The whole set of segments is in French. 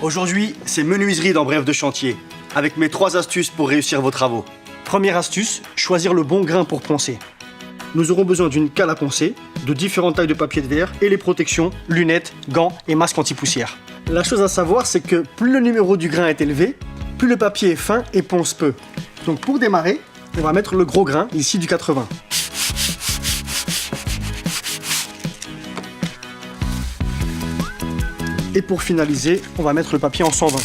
Aujourd'hui, c'est menuiserie dans Bref de chantier, avec mes 3 astuces pour réussir vos travaux. Première astuce, choisir le bon grain pour poncer. Nous aurons besoin d'une cale à poncer, de différentes tailles de papier de verre et les protections, lunettes, gants et masques anti-poussière. La chose à savoir, c'est que plus le numéro du grain est élevé, plus le papier est fin et ponce peu. Donc pour démarrer, on va mettre le gros grain, ici du 80. Et pour finaliser, on va mettre le papier en 120.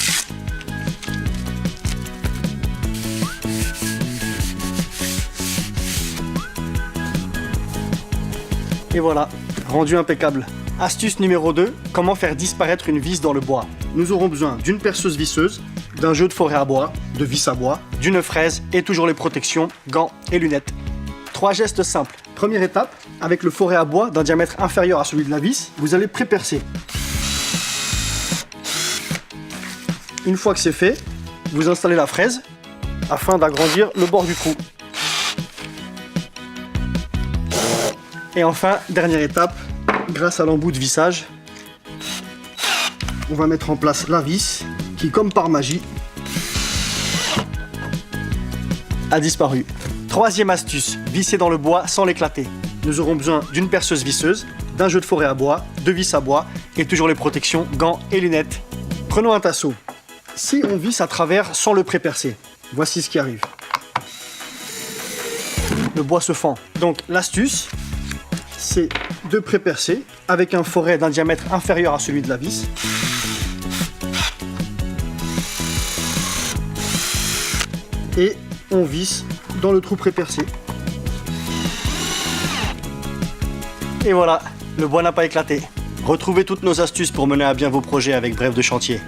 Et voilà, rendu impeccable. Astuce numéro 2, comment faire disparaître une vis dans le bois. Nous aurons besoin d'une perceuse visseuse, d'un jeu de forêt à bois, de vis à bois, d'une fraise et toujours les protections, gants et lunettes. 3 gestes simples. Première étape, avec le forêt à bois d'un diamètre inférieur à celui de la vis, vous allez pré-percer. Une fois que c'est fait, vous installez la fraise afin d'agrandir le bord du trou. Et enfin, dernière étape, grâce à l'embout de vissage, on va mettre en place la vis qui, comme par magie, a disparu. Troisième astuce, visser dans le bois sans l'éclater. Nous aurons besoin d'une perceuse visseuse, d'un jeu de forêt à bois, de vis à bois et toujours les protections, gants et lunettes. Prenons un tasseau. Si on visse à travers sans le pré-percer, voici ce qui arrive. Le bois se fend. Donc l'astuce, c'est de pré-percer avec un forêt d'un diamètre inférieur à celui de la vis. Et on visse dans le trou pré-percé. Et voilà, le bois n'a pas éclaté. Retrouvez toutes nos astuces pour mener à bien vos projets avec Bref de chantier.